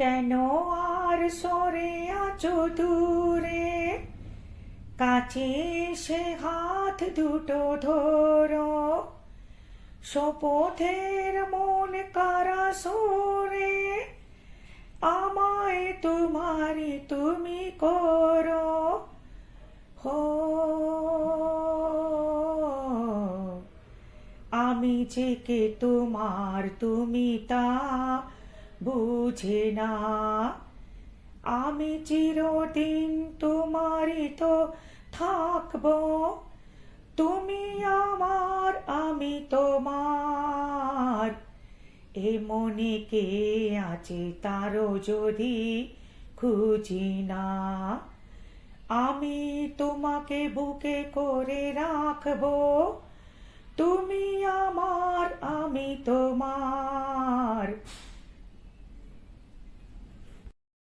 কেন আর সরে আছো দূরে, কাছে সে হাত দুটো ধরো, শপথের মন কারা সুরে, আমায় তোমারই তুমি করো। হো আমি যে কে তোমার তুমি তা বুঝে না, আমি চিরদিন তোমারই তো থাকবো, তুমি আমার আমি তোমার। এ মনে কে আছে তারও যদি খুঁজি না, আমি তোমাকে বুকে করে রাখবো, তুমি আমার আমি তোমার।